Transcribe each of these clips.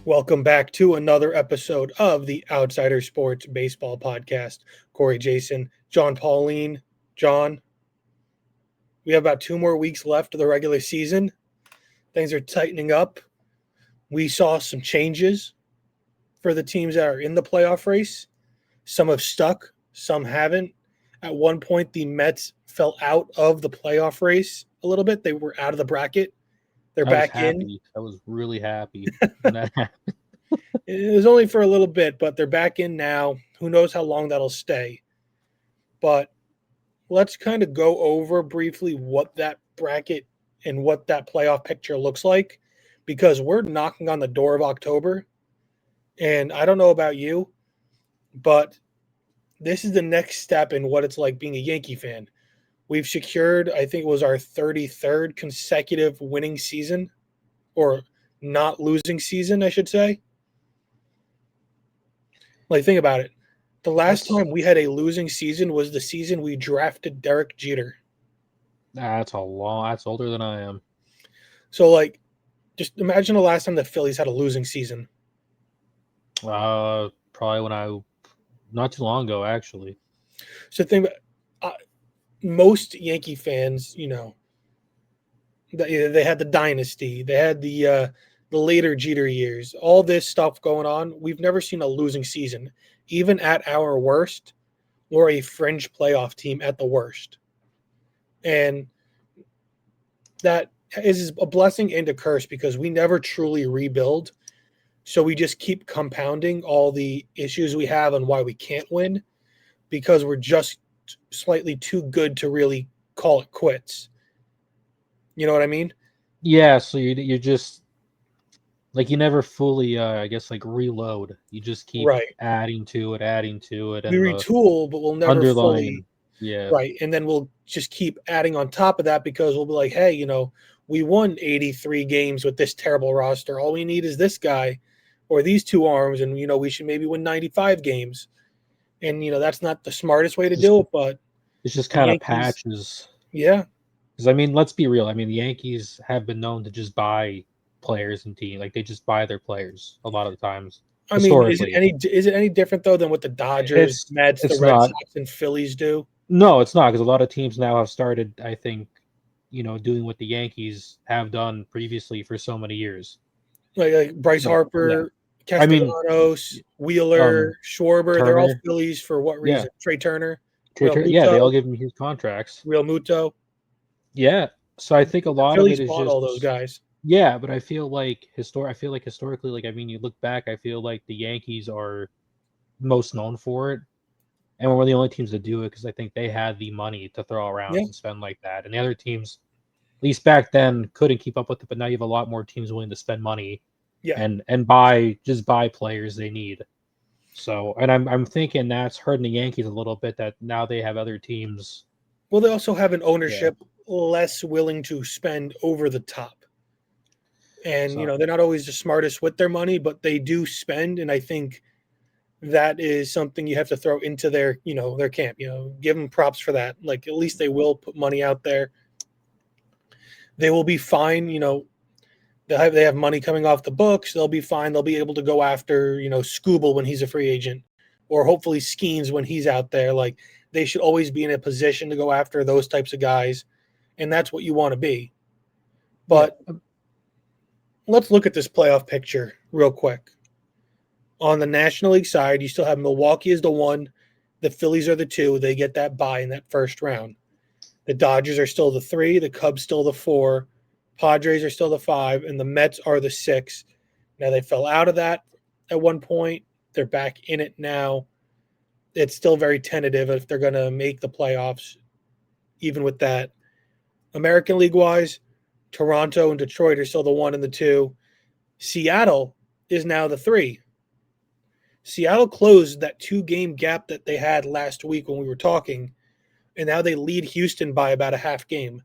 Welcome back to another episode of the Outsider Sports Baseball Podcast. Corey, Jason, John, Pauline, John. We have about 2 more weeks left of the regular season. Things are tightening up. We saw some changes for the teams that are in the playoff race. Some have stuck, some haven't. At one point, the Mets fell out of the playoff race a little bit. They were out of the bracket. They're I was back in. happy. I was really happy when that happened. It was only for a little bit, but they're back in now. Who knows how long that'll stay? But let's kind of go over briefly what that bracket and what that playoff picture looks like, because we're knocking on the door of October. And I don't know about you, but this is the next step in what it's like being a Yankee fan. We've secured, I think it was our 33rd consecutive winning season, or not losing season, I should say. Like, think about it. The last time we had a losing season was the season we drafted Derek Jeter. That's older than I am. So, like, just imagine the last time the Phillies had a losing season. Probably not too long ago, actually. So, think about most Yankee fans, they had the dynasty, they had the later Jeter years, all this stuff going on. We've never seen a losing season, even at our worst. We're a fringe playoff team at the worst, and that is a blessing and a curse because we never truly rebuild. So we just keep compounding all the issues we have and why we can't win, because we're just slightly too good to really call it quits. You know what I mean? Yeah, so you're just like you never fully, reload. You just keep Right. adding to it, We and the retool, but we'll never fully. underlying, yeah, Right. And then we'll just keep adding on top of that because we'll be like, hey, we won 83 games with this terrible roster. All we need is this guy or these two arms. And, we should maybe win 95 games. And, that's not the smartest way to do it, but it's just the kind of Yankees, patches. yeah. Because let's be real. The Yankees have been known to just buy players and team. Like they just buy their players a lot of the times. I mean, Historically, is it any different though than what the Dodgers, Mets, the it's Red not. Sox, and Phillies do? No, it's not because a lot of teams now have started. I think, doing what the Yankees have done previously for so many years. Like Bryce Harper, I mean, Castellanos, Wheeler, Schwarber, they're all Turner. Phillies for what Yeah, reason? Trey Turner, yeah, they all give him huge contracts. Real Muto. Yeah, so I think a The lot of it Phillies is bought just all those guys. yeah, but I feel like historically, you look back, I feel like the Yankees are most known for it. And we're the only teams that do it because I think they had the money to throw around Yeah. and spend like that. And the other teams, at least back then, couldn't keep up with it. But now you have a lot more teams willing to spend money, Yeah. and buy players they need. So, and I'm thinking that's hurting the Yankees a little bit that now they have other teams. Well, they also have an ownership less willing to spend over the top. And, they're not always the smartest with their money, but they do spend. And I think that is something you have to throw into their camp, give them props for that. Like, at least they will put money out there. They will be fine. They have money coming off the books. They'll be fine. They'll be able to go after, Skubal when he's a free agent, or hopefully Skeens when he's out there. Like, they should always be in a position to go after those types of guys. And that's what you want to be. But let's look at this playoff picture real quick. On the National League side, you still have Milwaukee as the 1. The Phillies are the 2. They get that bye in that first round. The Dodgers are still the 3. The Cubs still the 4. Padres are still the 5. And the Mets are the 6. Now, they fell out of that at one point. They're back in it now. It's still very tentative if they're going to make the playoffs, even with that. American League-wise, Toronto and Detroit are still the 1 and the 2. Seattle is now the 3. Seattle closed that 2-game gap that they had last week when we were talking, and now they lead Houston by about a half game.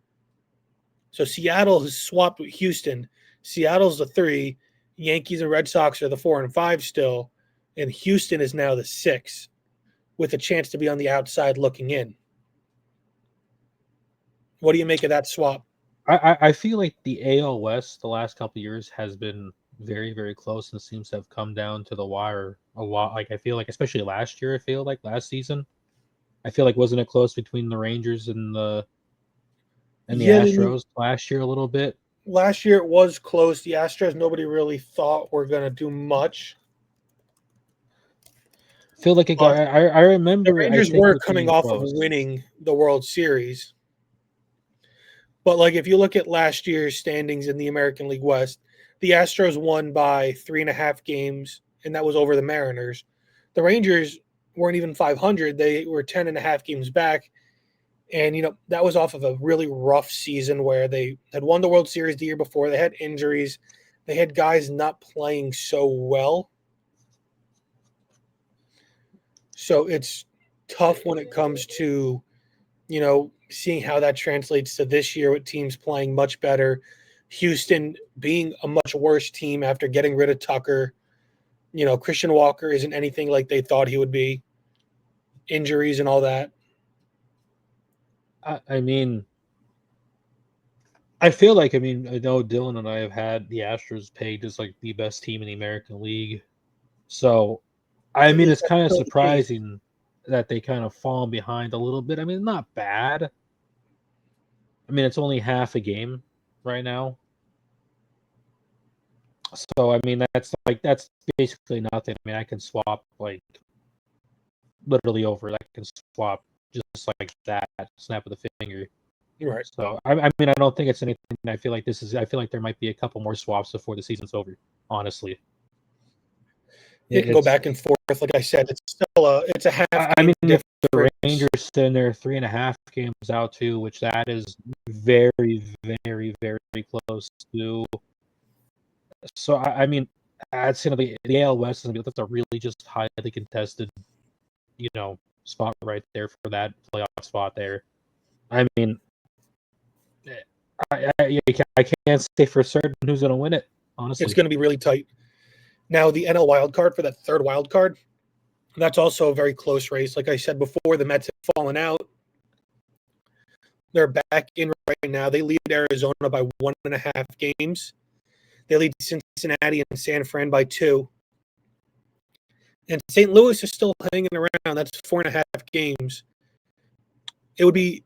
So Seattle has swapped with Houston. Seattle's the 3. Yankees and Red Sox are the 4 and 5 still, and Houston is now the 6 with a chance to be on the outside looking in. What do you make of that swap? I feel like the AL West the last couple of years has been very, very close, and seems to have come down to the wire a lot. Like I feel like, especially last year, last season, I feel like wasn't it close between the Rangers and the Yeah, I mean, Astros last year a little bit. last year it was close. The Astros, nobody really thought were going to do much. I feel like it But got. I the remember. I Rangers think were it coming being off of close. winning the World Series. But like if you look at last year's standings in the American League West, the Astros won by 3.5 games, and that was over the Mariners. The Rangers weren't even 500; they were 10.5 games back, and that was off of a really rough season where they had won the World Series the year before. They had injuries, they had guys not playing so well, so it's tough when it comes to seeing how that translates to this year with teams playing much better. Houston being a much worse team after getting rid of Tucker. Christian Walker isn't anything like they thought he would be. Injuries and all that. I mean, I feel like, I know Dylan and I have had the Astros pegged as like the best team in the American League. So, I mean, Is it's that kind of still the case? surprising that they kind of fall behind a little bit. I mean, not bad. I mean, it's only half a game right now. So, I mean, that's basically nothing. I mean, I can swap like literally over. I can swap just like that, snap of the finger. Right. So, I mean, I don't think it's anything. I feel like I feel like there might be a couple more swaps before the season's over. Honestly, It can go it's. back and forth. Like I said, it's a half I game mean, the difference. Rangers sitting there 3.5 games out too, which that is very, very, very close to. So I mean, that's gonna be the AL West is gonna be that's a really just highly contested, spot right there for that playoff spot there. I mean, I can't say for certain who's gonna win it. It's Honestly, going to be really tight. Now, the NL wild card for that third wild card, that's also a very close race. Like I said before, the Mets have fallen out. They're back in right now. They lead Arizona by 1.5 games. They lead Cincinnati and San Fran by 2. And St. Louis is still hanging around. That's 4.5 games. It would be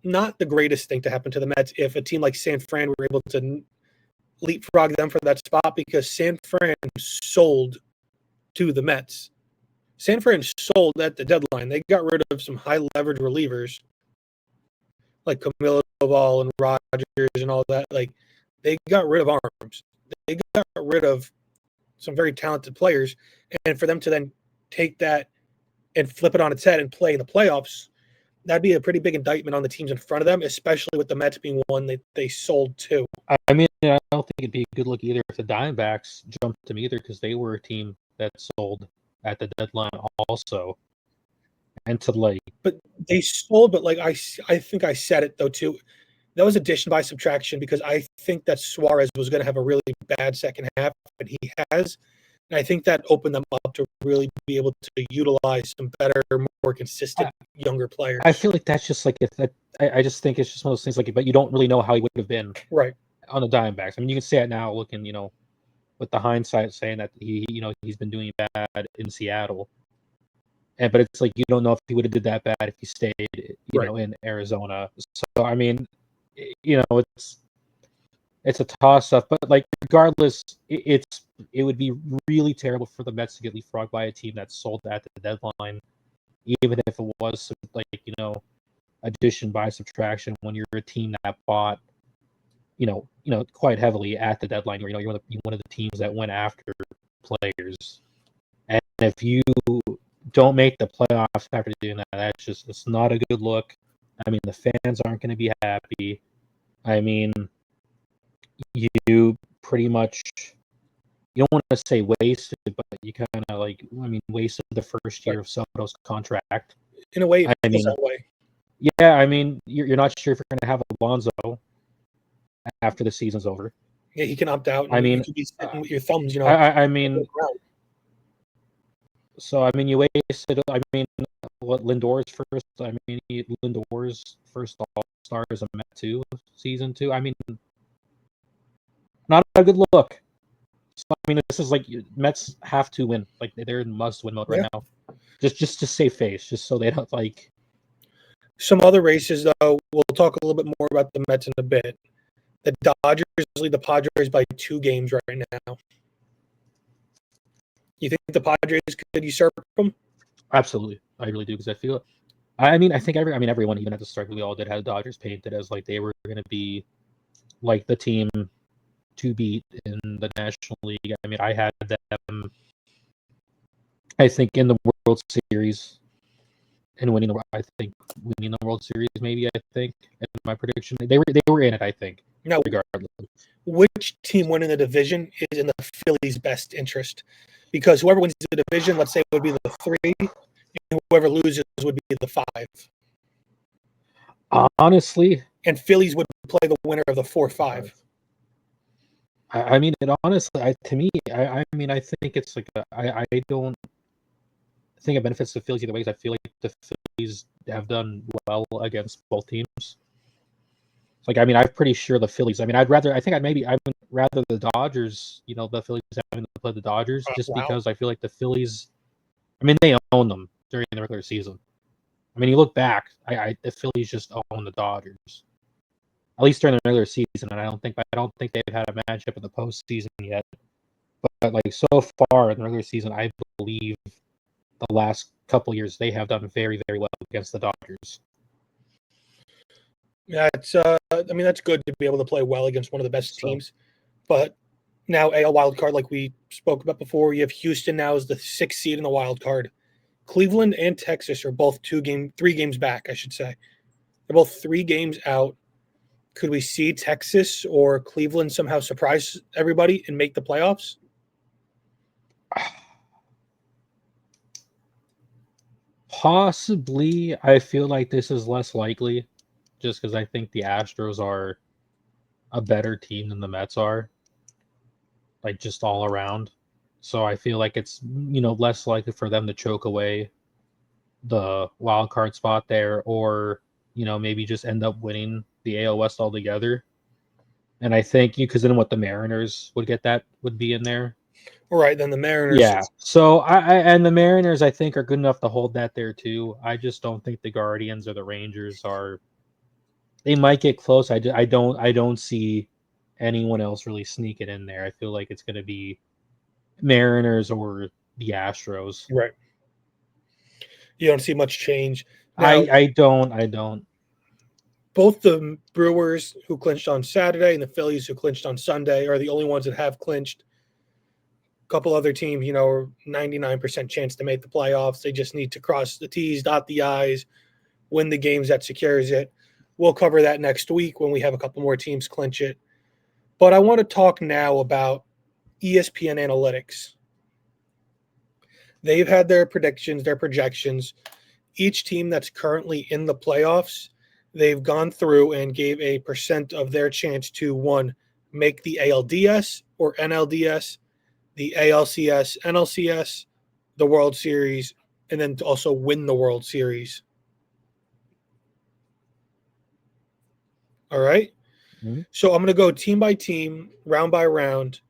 not the greatest thing to happen to the Mets if a team like San Fran were able to leapfrog them for that spot, because San Fran sold to the Mets. San Fran sold at the deadline. They got rid of some high leverage relievers like Camilo Doval and Rogers and all that. Like, they got rid of arms. They got rid of some very talented players. And for them to then take that and flip it on its head and play in the playoffs, that'd be a pretty big indictment on the teams in front of them, especially with the Mets being one that they sold to. I mean, I don't think it'd be a good look either if the Diamondbacks jumped them either, because they were a team that sold at the deadline also. And to like, But they sold, but like I think I said it though too. That was addition by subtraction, because I think that Suarez was going to have a really bad second half, and he has. And I think that opened them up to really be able to utilize some better, more consistent younger players. I feel like that's just like I just think it's just one of those things like, but you don't really know how he would have been Right. on the Diamondbacks. I mean, you can say it now, looking, with the hindsight, saying that he's been doing bad in Seattle, but it's like you don't know if he would have did that bad if he stayed, Right. in Arizona. So I mean, it's a toss up, but like regardless, it would be really terrible for the Mets to get leapfrogged by a team that sold at the deadline, even if it was like addition by subtraction when you're a team that bought quite heavily at the deadline, or you're one of the teams that went after players. And if you don't make the playoffs after doing that, it's not a good look. I mean, the fans aren't going to be happy. I mean, you pretty much, you don't want to say wasted, but you kind of wasted the first year Right. of Soto's contract. In a way, it I feels mean, that way. yeah, I mean, you're not sure if you're going to have Alonso after the season's over. Yeah, he can opt out, and I you mean, could be sitting with your thumbs, I mean, so I mean, you wasted. I mean, what Lindor's first? I mean, Lindor's first All-Star is a Met 2 season 2. I mean, not a good look. So, I mean, this is like Mets have to win. Like they're in must-win mode right Yeah. now. Just to save face, just so they don't like. Some other races, though, we'll talk a little bit more about the Mets in a bit. The Dodgers lead the Padres by 2 games right now. You think the Padres could usurp them? Absolutely, I really do, because I feel. I mean, I think everyone, even at the start, we all did have Dodgers painted as like they were going to be like the team to beat in the National League. I mean, I had them, I think, in the World Series and winning the World Series. Maybe I think in my prediction they were in it. I think Now, regardless. which team winning the division is in the Phillies' best interest? Because whoever wins the division, let's say, would be the 3, and whoever loses would be the 5. Honestly, And Phillies would play the winner of the 4-5. I mean, to me, I mean, I think it's like I don't think it benefits the Phillies either way, because I feel like the Phillies have done well against both teams. Like, I mean, I'm pretty sure the Phillies. I mean, I would rather the Dodgers. The Phillies having to play the Dodgers, just Wow. because I feel like the Phillies. I mean, they own them during the regular season. I mean, you look back, the Phillies just own the Dodgers, at least during the regular season. And I don't think they've had a matchup in the postseason yet. But like so far in the regular season, I believe the last couple years they have done very, very well against the Dodgers. Yeah, I mean, that's good to be able to play well against one of the best teams. But now AL wild card, like we spoke about before, you have Houston now as the 6th seed in the wild card. Cleveland and Texas are both 3 games back, I should say. They're both 3 games out. Could we see Texas or Cleveland somehow surprise everybody and make the playoffs? Possibly. I feel like this is less likely, just because I think the Astros are a better team than the Mets are, like just all around. So I feel like it's less likely for them to choke away the wild card spot there, or maybe just end up winning the AL West altogether. And I think because then what the Mariners would be in there. All right, then the Mariners. Yeah. So and the Mariners, I think, are good enough to hold that there too. I just don't think the Guardians or the Rangers are. They might get close. I don't see anyone else really sneak it in there. I feel like it's going to be Mariners or the Astros. Right. You don't see much change. Now, I don't. Both the Brewers, who clinched on Saturday, and the Phillies, who clinched on Sunday, are the only ones that have clinched. A couple other teams, 99% chance to make the playoffs. They just need to cross the T's, dot the I's, win the games that secures it. We'll cover that next week when we have a couple more teams clinch it. But I want to talk now about ESPN Analytics. They've had their predictions, their projections. Each team that's currently in the playoffs, they've gone through and gave a percent of their chance to, 1, make the ALDS or NLDS, the ALCS, NLCS, the World Series, and then to also win the World Series. All right? Mm-hmm. So I'm going to go team by team, round by round,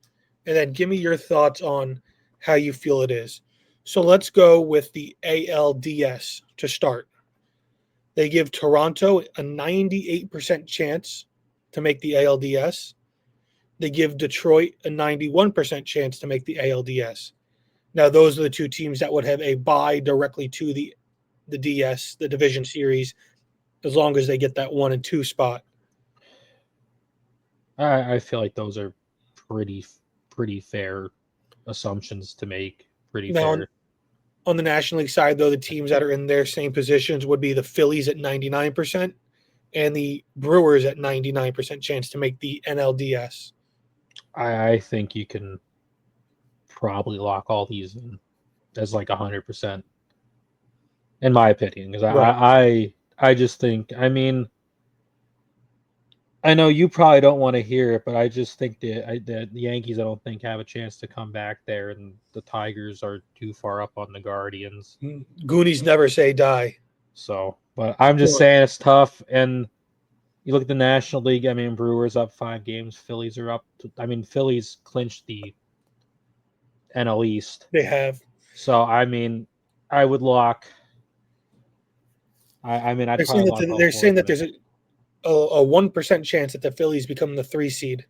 and then give me your thoughts on how you feel it is. So let's go with the ALDS to start. They give Toronto a 98% chance to make the ALDS. They give Detroit a 91% chance to make the ALDS. Now, those are the 2 teams that would have a bye directly to the DS, the division series, as long as they get that 1 and 2 spot. I feel like those are pretty fair assumptions to make. Pretty Now, fair. on the National League side, though, the teams that are in their same positions would be the Phillies at 99% and the Brewers at 99% chance to make the NLDS. I think you can probably lock all these in as like 100%, in my opinion, because Right. I just think, I mean, I know you probably don't want to hear it, but I just think that the Yankees, I don't think, have a chance to come back there, and the Tigers are too far up on the Guardians. Goonies never say die. So, but I'm just saying it's tough. And you look at the National League. I mean, Brewers up 5 games. Phillies are up. I mean, Phillies clinched the NL East. They have. So I mean, I would lock. I'd probably lock all They're four saying of that them there's a 1% chance that the Phillies become the 3 seed.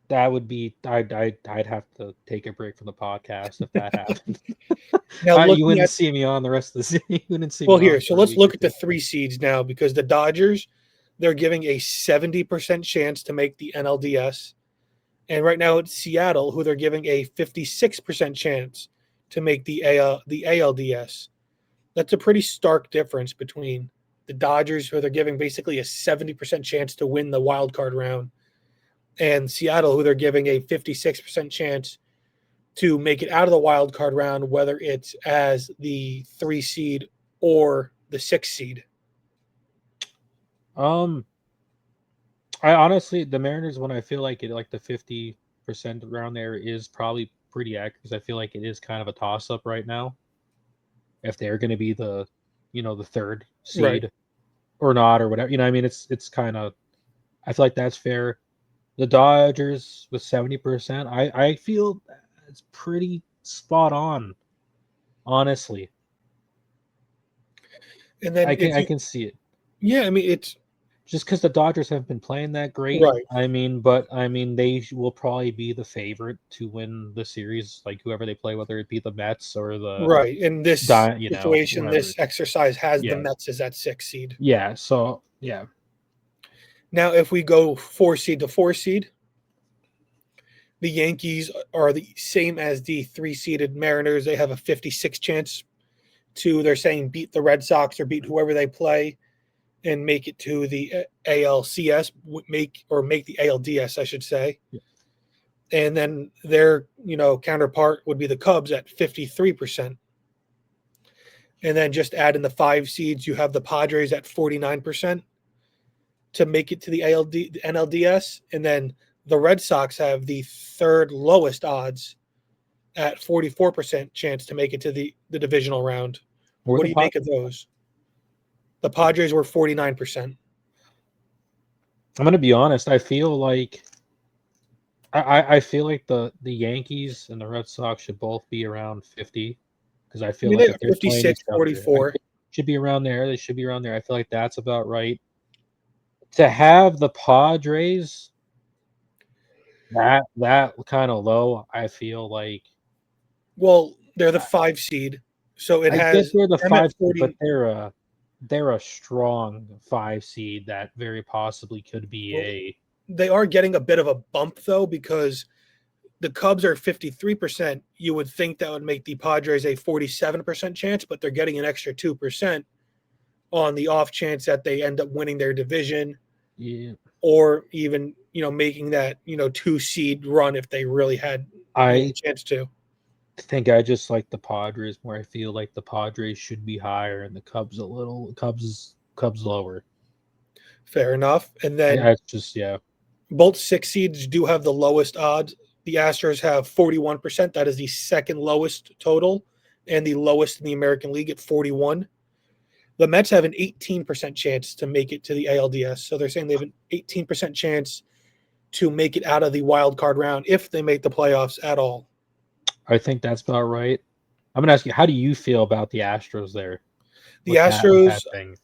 That would be. I'd have to take a break from the podcast if that happened. Now You looking wouldn't at see me on the rest of the season. You wouldn't see well me on here, so for a let's week or look at the two. 3 seeds now because the Dodgers, they're giving a 70% chance to make the NLDS. And right now it's Seattle who they're giving a 56% chance to make the ALDS. That's a pretty stark difference between the Dodgers, who they're giving basically a 70% chance to win the wild card round, and Seattle, who they're giving a 56% chance to make it out of the wild card round, whether it's as the 3 seed or the 6 seed. I honestly, the Mariners one, I feel like the 50% around there is probably pretty accurate because I feel like it is kind of a toss up right now. If they're going to be the, the 3rd Right. seed or not or whatever, I mean, it's kind of, I feel like that's fair. The Dodgers with 70%, I feel it's pretty spot on, honestly. And then I can see it. Yeah, I mean it's Just because the Dodgers haven't been playing that great, right. they will probably be the favorite to win the series, like whoever they play, whether it be the Mets or the Right. In this situation, whatever. this exercise has the Yeah, Mets as that 6 seed. yeah. So yeah, Now, if we go 4 seed to 4 seed, the Yankees are the same as the 3 seeded Mariners. They have a 56 chance to, they're saying, beat the Red Sox or beat whoever they play and make it to the ALCS, make the ALDS, I should say. yeah. And then their, counterpart would be the Cubs at 53%. And then just add in the 5 seeds, you have the Padres at 49% to make it to the NLDS. And then the Red Sox have the 3rd lowest odds at 44% chance to make it to the divisional round. What do you make of those? The Padres were 49%. I'm gonna be honest. I feel like I feel like the Yankees and the Red Sox should both be around 50 because I feel They like have if they're playing 56, each other, 44. should be around there. They should be around there. I feel like that's about right. To have the Padres that kind of low, I feel like. Well, they're the 5 seed, so it I get has they're the them at 5 seed, but 40. they're a strong 5 seed that very possibly could be Well, they are getting a bit of a bump though because the Cubs are 53%. You would think that would make the Padres a 47% chance, but they're getting an extra 2% on the off chance that they end up winning their division. Yeah. Or even, making that, 2 seed run if they really had a chance to. I think I just like the Padres more. I feel like the Padres should be higher and the Cubs Cubs lower. Fair enough. And then Yeah, it's just both 6 seeds do have the lowest odds. The Astros have 41%. That is the 2nd lowest total and the lowest in the American League at 41. The Mets have an 18% chance to make it to the ALDS. So they're saying they have an 18% chance to make it out of the wild card round if they make the playoffs at all. I think that's about right. I'm gonna ask you, how do you feel about the Astros there? The Astros, that thing?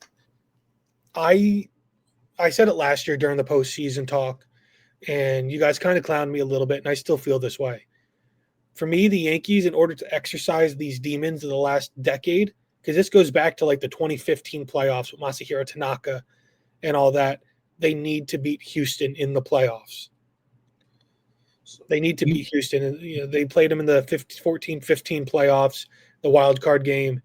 I said it last year during the postseason talk, and you guys kind of clowned me a little bit, and I still feel this way. For me, the Yankees, in order to exercise these demons of the last decade, because this goes back to like the 2015 playoffs with Masahiro Tanaka and all that, they need to beat Houston in the playoffs. They need to beat Houston. And, they played them in the 14-15 playoffs, the wild card game.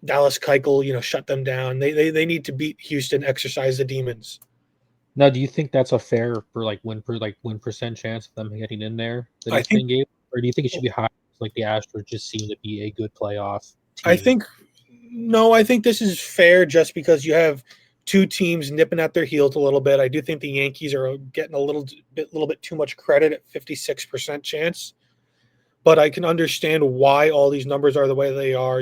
Dallas Keuchel, shut them down. They need to beat Houston, exercise the demons. Now, do you think that's a fair win percent chance of them getting in there that he's being gave, or do you think it should be higher? Like the Astros just seem to be a good playoff team. I think this is fair just because you have 2 teams nipping at their heels a little bit. I do think the Yankees are getting a little bit too much credit at 56% chance, but I can understand why all these numbers are the way they are.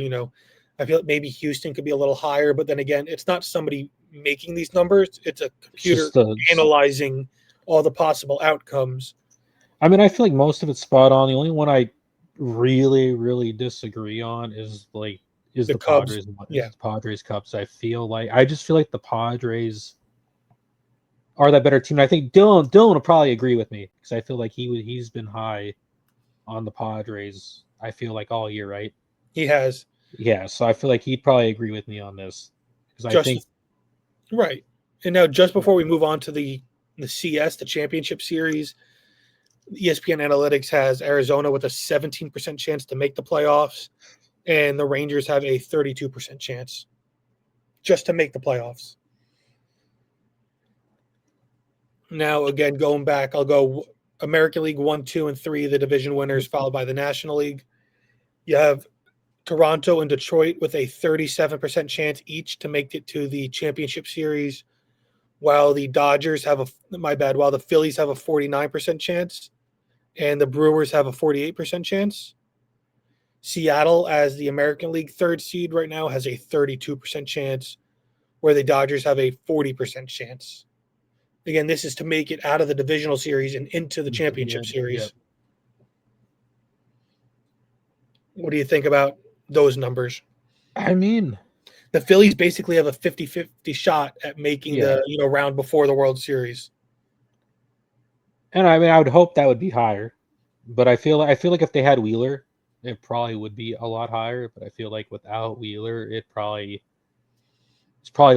I feel like maybe Houston could be a little higher, but then again, it's not somebody making these numbers. It's a computer analyzing all the possible outcomes. I mean, I feel like most of it's spot on. The only one I really, really disagree on is The the Cubs, Padres yeah, Cubs. I just feel like the Padres are that better team. And I think Dylan will probably agree with me because I feel like he's been high on the Padres. I feel like all year, right? he has Yeah, so I feel like he'd probably agree with me on this because I think just right. And now, just before we move on to the CS, the championship series, ESPN Analytics has Arizona with a 17% chance to make the playoffs, and the Rangers have a 32% chance just to make the playoffs. Now, again, going back, I'll go American League 1, 2, and 3, the division winners, followed by the National League. You have Toronto and Detroit with a 37% chance each to make it to the championship series, while the Dodgers have while the Phillies have a 49% chance and the Brewers have a 48% chance. Seattle, as the American League third seed right now, has a 32% chance, where the Dodgers have a 40% chance. Again, this is to make it out of the divisional series and into the yeah, championship yeah. series. What do you think about those numbers? I mean, The Phillies basically have a 50-50 shot at making yeah, the round before the World Series. and I mean, I would hope that would be higher, but I feel like if they had Wheeler, it probably would be a lot higher. But I feel like without Wheeler, it's probably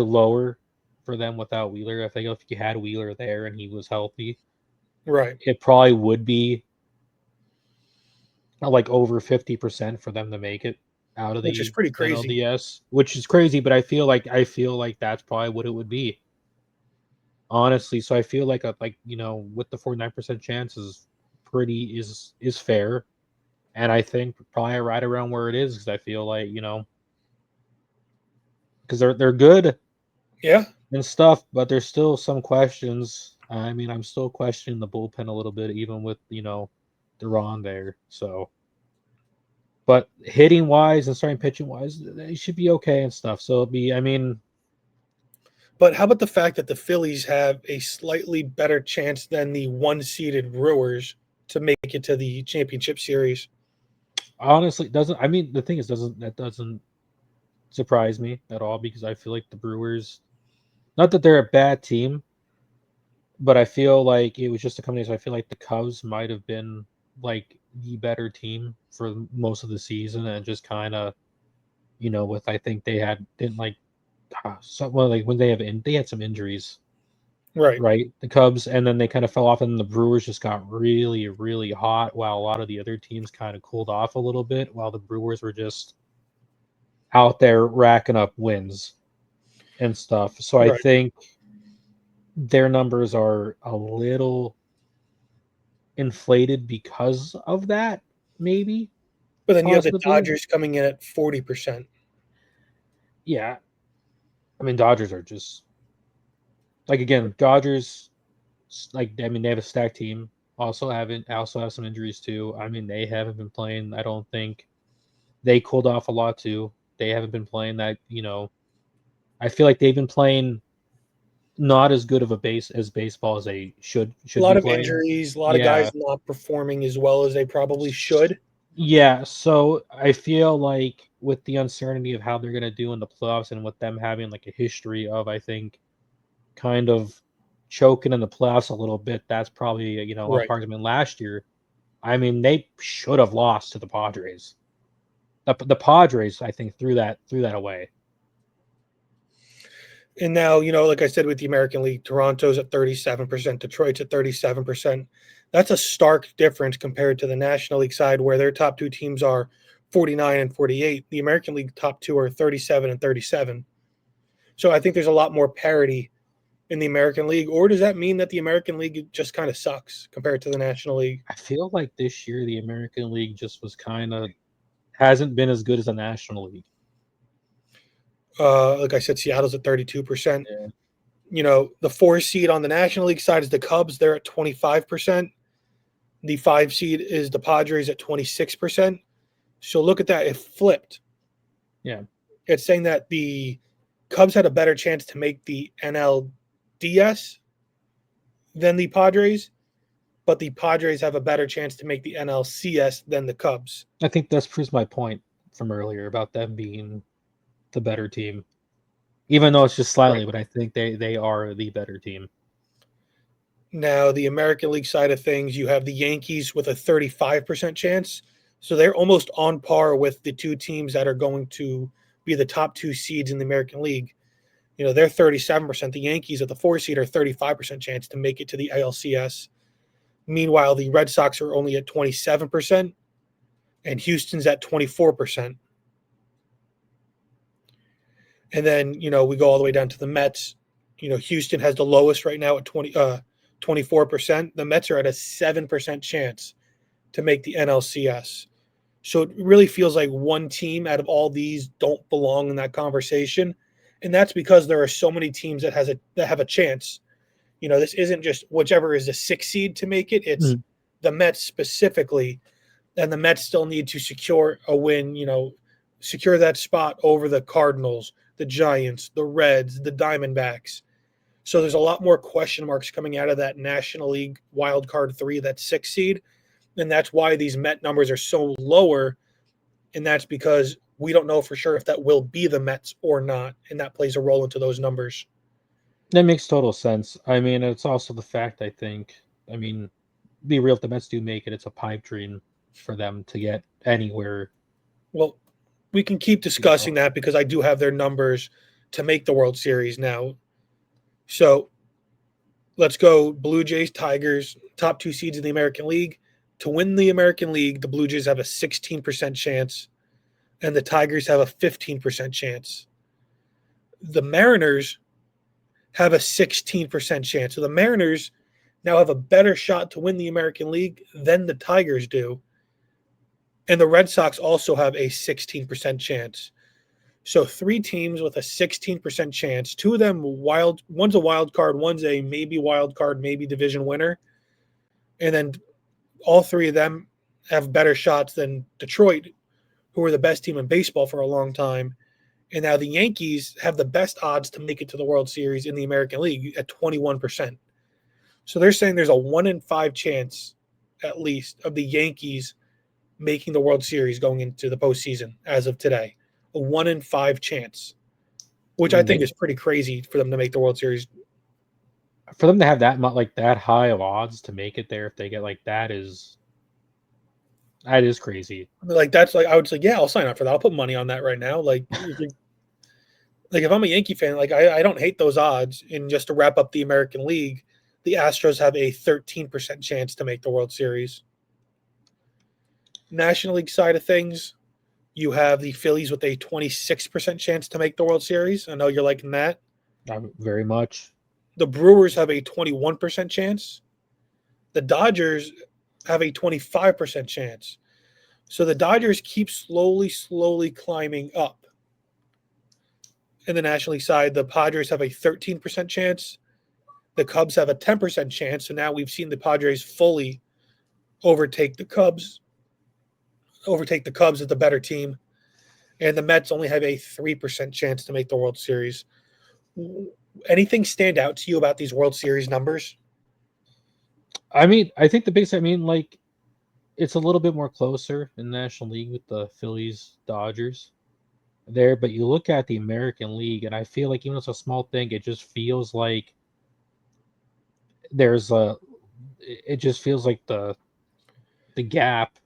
lower for them without Wheeler. I think if you had Wheeler there and he was healthy, Right. it probably would be like over 50% for them to make it out of Which is the pretty crazy. NLDS, which is crazy, but I feel like that's probably what it would be. Honestly, so I feel like with the 49% chance is fair. And I think probably right around where it is because I feel like, because they're good Yeah. and stuff, but there's still some questions. I mean, I'm still questioning the bullpen a little bit, even with, Duran there. So but hitting wise and starting pitching wise, they should be okay and stuff. So it'll be, I mean, But how about the fact that the Phillies have a slightly better chance than the one-seeded Brewers to make it to the championship series? honestly, it doesn't. I mean, the thing is, doesn't surprise me at all because I feel like the Brewers, not that they're a bad team, but I feel like it was just a combination. I feel like the Cubs might have been like the better team for most of the season and just kind of, with I think they had didn't like well, like when they had some injuries, Right. right? The Cubs, and then they kind of fell off, and the Brewers just got really, really hot, while a lot of the other teams kind of cooled off a little bit, while the Brewers were just out there racking up wins and stuff. So I Right. think their numbers are a little inflated because of that, maybe, But then you have the possibly. Dodgers coming in at 40%. Yeah, I mean, Dodgers are just like again, Dodgers. Like I mean, they have a stacked team. Also have some injuries too. I mean, they haven't been playing. I don't think they cooled off a lot too. They haven't been playing that. I feel like they've been playing not as good of a baseball as they A should lot be of playing. injuries, a lot of guys Yeah. not performing as well as they probably should. Yeah, so I feel like with the uncertainty of how they're gonna do in the playoffs and with them having like a history of, I think, kind of choking in the playoffs a little bit, that's probably on Right. par. I mean, last year, I mean, they should have lost to the Padres. The Padres, I think, threw that away. And now, like I said with the American League, Toronto's at 37%, Detroit's at 37%. That's a stark difference compared to the National League side where their top two teams are 49 and 48. The American League top two are 37 and 37. So I think there's a lot more parity in the American League. Or does that mean that the American League just kind of sucks compared to the National League? I feel like this year the American League just was kind of hasn't been as good as the National League. Like I said, Seattle's at 32%. Yeah. The four seed on the National League side is the Cubs. They're at 25%. The five seed is the Padres at 26%. So look at that. It flipped. Yeah. It's saying that the Cubs had a better chance to make the NLDS than the Padres. but the Padres have a better chance to make the NLCS than the Cubs. I think that proves my point from earlier about them being the better team. Even though it's just slightly, Right. but I think they are the better team. Now, the American League side of things, you have the Yankees with a 35% chance. So they're almost on par with the two teams that are going to be the top two seeds in the American League. They're 37%. The Yankees at the 4 seed are 35% chance to make it to the ALCS. Meanwhile, the Red Sox are only at 27%, and Houston's at 24%. And then, we go all the way down to the Mets. Houston has the lowest right now at 24%. The Mets are at a 7% chance to make the NLCS. So it really feels like one team out of all these don't belong in that conversation. And that's because there are so many teams that have a chance. This isn't just whichever is the 6 seed to make it. It's the Mets specifically. And the Mets still need to secure a win, secure that spot over the Cardinals, the Giants, the Reds, the Diamondbacks. So there's a lot more question marks coming out of that National League wild card 3, that 6 seed. And that's why these Met numbers are so lower. And that's because we don't know for sure if that will be the Mets or not. And that plays a role into those numbers. That makes total sense. I mean, it's also the fact, I think, be real, if the Mets do make it, it's a pipe dream for them to get anywhere. Well, we can keep discussing that because I do have their numbers to make the World Series now. So let's go Blue Jays, Tigers, top 2 seeds in the American League. To win the American League, the Blue Jays have a 16% chance, and the Tigers have a 15% chance. The Mariners have a 16% chance. So the Mariners now have a better shot to win the American League than the Tigers do. And the Red Sox also have a 16% chance. So 3 teams with a 16% chance. 2 of them one's a wild card, one's a maybe wild card, maybe division winner. And then all 3 of them have better shots than Detroit, who were the best team in baseball for a long time. And now the Yankees have the best odds to make it to the World Series in the American League at 21%. So they're saying there's a 1 in 5 chance, at least, of the Yankees making the World Series going into the postseason as of today. A 1 in 5 chance, which I think is pretty crazy for them to make the World Series. For them to have that high of odds to make it there, if they get that is crazy. That's I would say, yeah, I'll sign up for that. I'll put money on that right now. If I'm a Yankee fan, I don't hate those odds. And just to wrap up the American League, the Astros have a 13% chance to make the World Series. National League side of things, you have the Phillies with a 26% chance to make the World Series. I know you're liking that. Very much. The Brewers have a 21% chance. The Dodgers have a 25% chance. So the Dodgers keep slowly climbing up. In the National League side, the Padres have a 13% chance. The Cubs have a 10% chance. So now we've seen the Padres fully overtake the Cubs as the better team. And the Mets only have a 3% chance to make the World Series. Anything stand out to you about these World Series numbers? I think the biggest, it's a little bit more closer in the National League with the Phillies, Dodgers there, but you look at the American League, and I feel like even though it's a small thing, it just feels like the gap,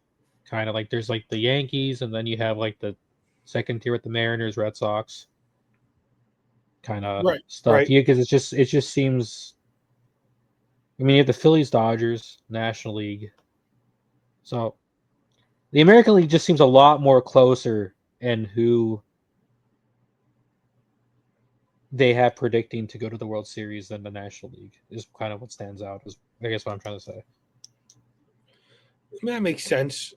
kind of there's the Yankees, and then you have the second tier with the Mariners, Red Sox kind of stuff. Right. Yeah, because it just seems. You have the Phillies, Dodgers, National League. So the American League just seems a lot more closer in who they have predicting to go to the World Series than the National League is kind of what stands out, is I guess what I'm trying to say. That makes sense.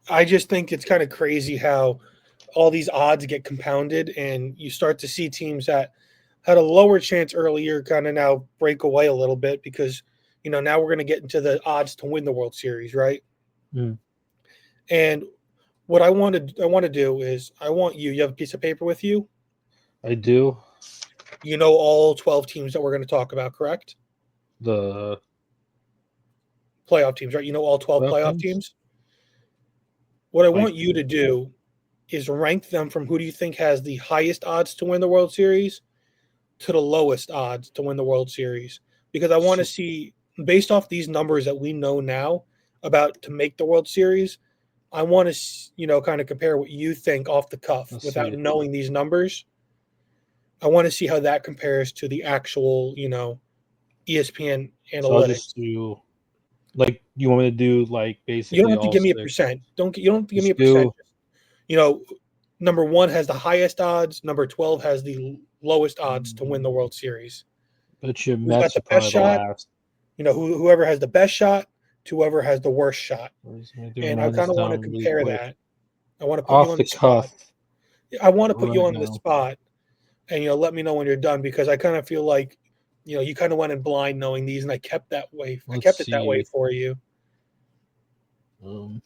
I just think it's kind of crazy how all these odds get compounded and you start to see teams that had a lower chance earlier kind of now break away a little bit because, now we're going to get into the odds to win the World Series, right? Mm. And what I want to do is you have a piece of paper with you? I do. All 12 teams that we're going to talk about, correct? The playoff teams, right? You know all 12 playoff teams. What I want you to do is rank them from who do you think has the highest odds to win the World Series to the lowest odds to win the World Series. Because I want to see, based off these numbers that we know now about to make the World Series, I want to, kind of compare what you think off the cuff without knowing these numbers. I want to see how that compares to the actual, ESPN analytics. So I'll just do, you want me to do basically? You don't have to give me a percent. You don't have to give me a percent. Number 1 has the highest odds. Number 12 has the lowest odds to win the World Series. But your Mets are probably the last. Whoever has the best shot to whoever has the worst shot. And I kind of want to compare that. I want to put you on the spot. I want to put you on the spot, and let me know when you're done, because I kind of feel like you kind of went in blind knowing these, and I kept that way. I kept it that way for you. I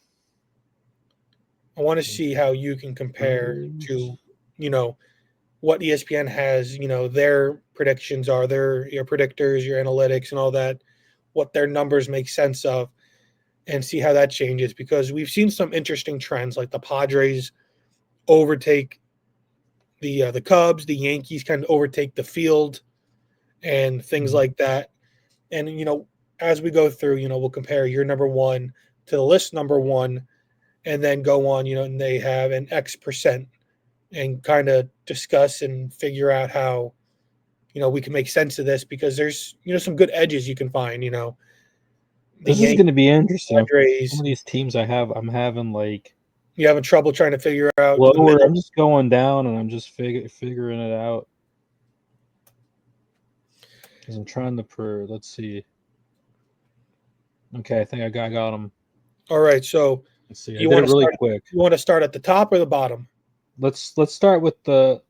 want to see how you can compare to, what ESPN has, their predictions are, your predictors, your analytics and all that, what their numbers make sense of, and see how that changes, because we've seen some interesting trends, like the Padres overtake the Cubs, the Yankees kind of overtake the field and things like that. And, as we go through, we'll compare your number 1 to the list number 1, and then go on, and they have an X percent, and kind of discuss and figure out how, we can make sense of this, because there's, some good edges you can find, This is going to be interesting. Some of these teams I'm having you having trouble trying to figure out. Lower, I'm just going down and I'm just figuring it out. Because I'm trying to let's see. Okay, I think I got them. All right, so let's see. You want to really quick. You want to start at the top or the bottom? Let's start with the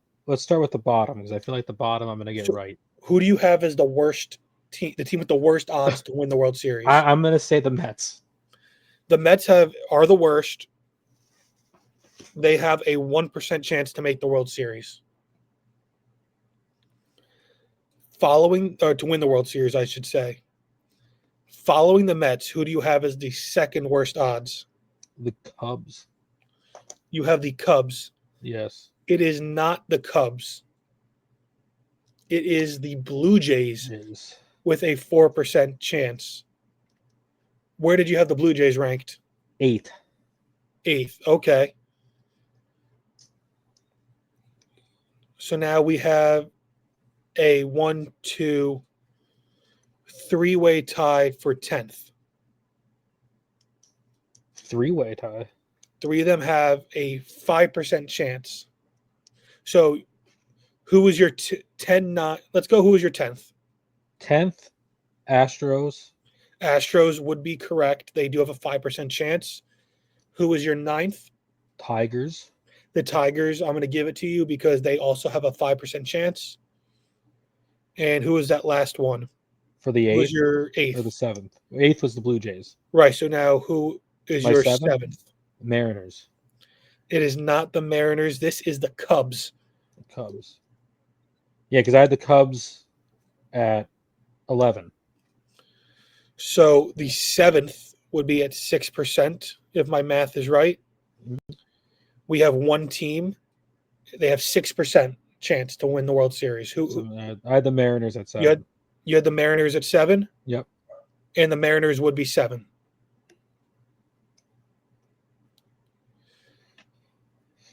bottom, because I feel like the bottom I'm going to get right. Who do you have as the worst team? The team with the worst odds to win the World Series? I'm going to say the Mets. The Mets are the worst. They have a 1% chance to make the World Series. To win the World Series, I should say. Following the Mets, who do you have as the second worst odds? The Cubs. You have the Cubs. Yes. It is not the Cubs. It is the Blue Jays with a 4% chance. Where did you have the Blue Jays ranked? 8th. 8th. Okay. So now we have a 1, 2, 3-way tie for 10th. 3-way tie. 3 of them have a 5% chance. So who was your 10? Let's go. Who was your 10th? 10th, Astros. Astros would be correct. They do have a 5% chance. Who was your 9th? Tigers. The Tigers, I'm going to give it to you because they also have a 5% chance. And who was that last one? For the 8th? Who was your 8th? Or the 7th? 8th was the Blue Jays. Right. So now who is your 7th? Mariners. It is not the Mariners. This is the Cubs. The Cubs. Yeah, because I had the Cubs at 11. So the 7th would be at 6%, if my math is right. Mm-hmm. We have one team. They have 6% chance to win the World Series. I had the Mariners at 7. You had the Mariners at 7? Yep. And the Mariners would be 7.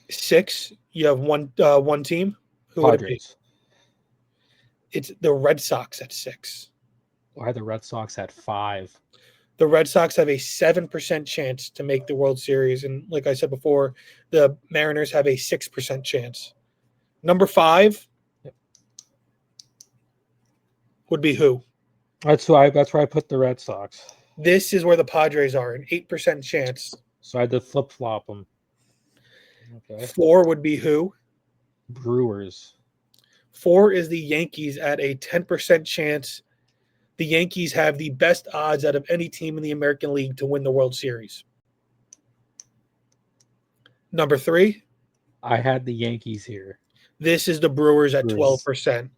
Six. You have one team. Who would it be? It's the Red Sox at 6. Why the Red Sox at 5? The Red Sox have a 7% chance to make the World Series. And like I said before, the Mariners have a 6% chance. Number 5 would be who? That's where I put the Red Sox. This is where the Padres are, an 8% chance. So I had to flip-flop them. Okay. 4 would be who? Brewers. 4 is the Yankees at a 10% chance. The Yankees have the best odds out of any team in the American League to win the World Series. Number 3? I had the Yankees here. This is the Brewers at 12%.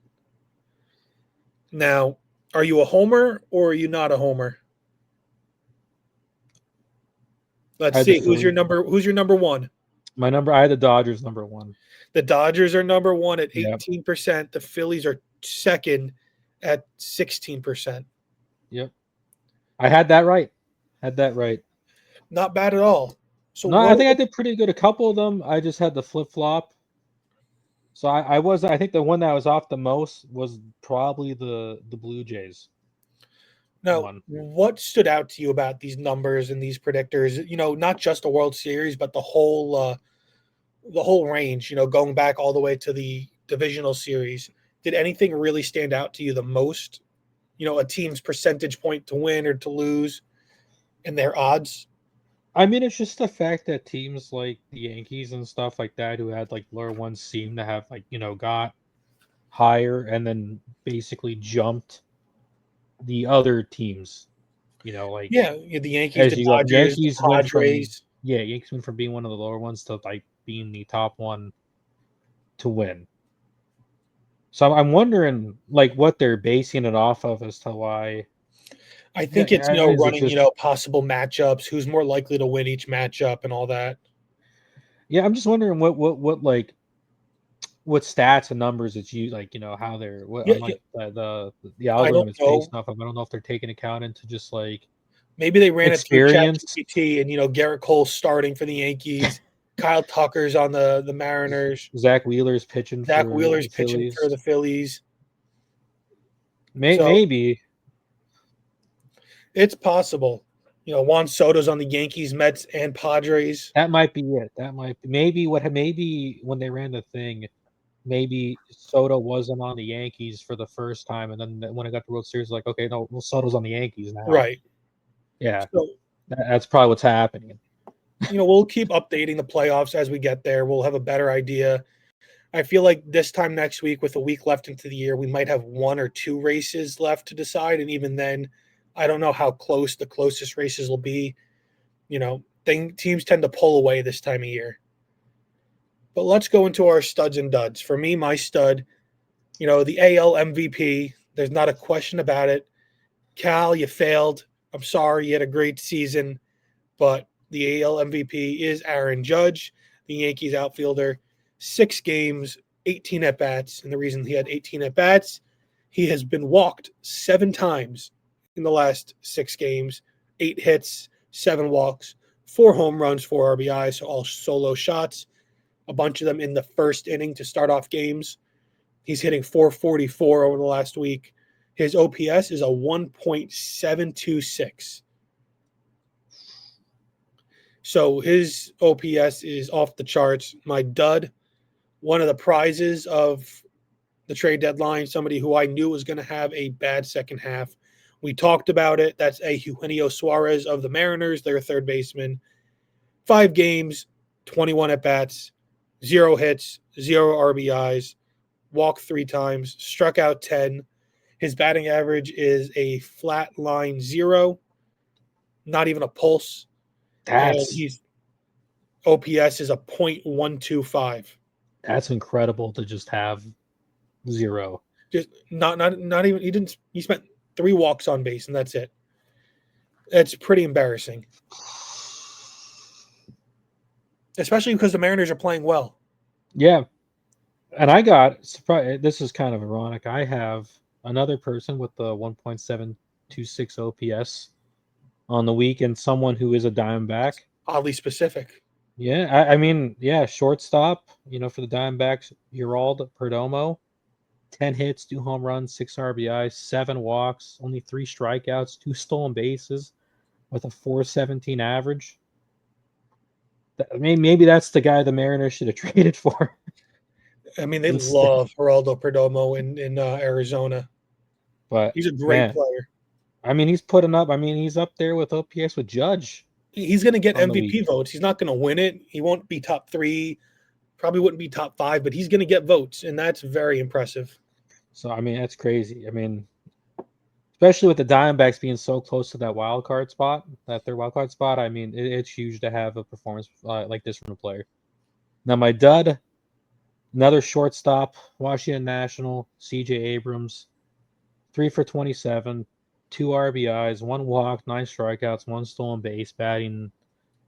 Now, are you a homer or are you not a homer? Let's I had the see who's your Phillies. number. Who's your number one? I had the Dodgers number one. The Dodgers are number one at Yep. 18%. The Phillies are second at 16%. Yep. I had that right. Had that right. Not bad at all. So No, I what? think I did pretty good. A couple of them, I just had the flip flop. So I was. I think the one that was off the most was probably the Blue Jays Now, one. what stood out to you about these numbers and these predictors? Not just the World Series, but the whole range. Going back all the way to the divisional series. Did anything really stand out to you the most? A team's percentage point to win or to lose, and their odds. I mean, it's just the fact that teams like the Yankees and stuff like that, who had like lower ones, seem to have got higher and then basically jumped the other teams. Like Yeah, the Yankees, as the you go, Dodgers, the Padres. Yankees went from being one of the lower ones to like being the top one to win. So I'm wondering like what they're basing it off of as to why. I think it's Is it running just possible matchups, who's more likely to win each matchup, and all that. yeah? I'm just wondering what like what stats and numbers that you like, how they're what Yeah, I'm yeah, like the I algorithm don't is know. based off of. I don't know if they're taking account into just like Maybe they ran it through experience. ChatGPT, and Garrett Cole's starting for the Yankees, Kyle Tucker's on the Mariners, Zach Wheeler's pitching Zach for Wheeler's the pitching for Phillies. the Phillies. So Maybe it's possible. Juan Soto's on the Yankees, Mets, and Padres. that might be it. That might be maybe when they ran the thing, maybe Soto wasn't on the Yankees for the first time, and then when I got the World Series, like okay, no, well Soto's on the Yankees now. Right. Yeah, So that's probably what's happening. we'll keep updating the playoffs as we get there. We'll have a better idea. I feel like this time next week, with a week left into the year, we might have one or two races left to decide. And even then, I don't know how close the closest races will be. Teams tend to pull away this time of year. But let's go into our studs and duds. For me, my stud, the AL MVP, there's not a question about it. Cal, you failed. I'm sorry. You had a great season. But the AL MVP is Aaron Judge, the Yankees outfielder. 6 games, 18 at bats. And the reason he had 18 at bats, he has been walked 7 times in the last 6 games, 8 hits, 7 walks, 4 home runs, 4 RBIs, so all solo shots, a bunch of them in the first inning to start off games. He's hitting 444 over the last week. His OPS is a 1.726. So his OPS is off the charts. My dud, one of the prizes of the trade deadline, somebody who I knew was going to have a bad second half. We talked about it. That's Eugenio Suarez of the Mariners, their third baseman. 5 games, 21 at-bats, 0 hits, 0 RBIs, walked 3 times, struck out 10. His batting average is a flat line 0, not even a pulse. And That's he's OPS is a .125. that's incredible to just have 0. Just not even he spent 3 walks on base and that's it. It's pretty embarrassing. Especially because the Mariners are playing well. Yeah, and I got surprised. This is kind of ironic. I have another person with the 1.726 OPS on the week, and someone who is a Diamondback. Oddly specific. Yeah, I mean, yeah, shortstop. For the Diamondbacks, Gerald Perdomo, 10 hits, 2 home runs, 6 RBIs, 7 walks, only 3 strikeouts, 2 stolen bases, with a 4.17 average. I mean, maybe that's the guy the Mariners should have traded for. I mean, they Instead. love Geraldo Perdomo in Arizona. But He's a great man, player. I mean, he's putting up. I mean, he's up there with OPS with Judge He's going to get on the week. MVP votes. He's not going to win it. He won't be top 3, probably wouldn't be top 5, but he's going to get votes, and that's very impressive. So I mean, that's crazy. I mean, especially with the Diamondbacks being so close to that wild card spot, that their wild card spot. I mean, it's huge to have a performance like this from a player. Now, my dud, another shortstop, Washington National, C.J. Abrams, 3 for 27, 2 RBIs, 1 walk, 9 strikeouts, 1 stolen base, batting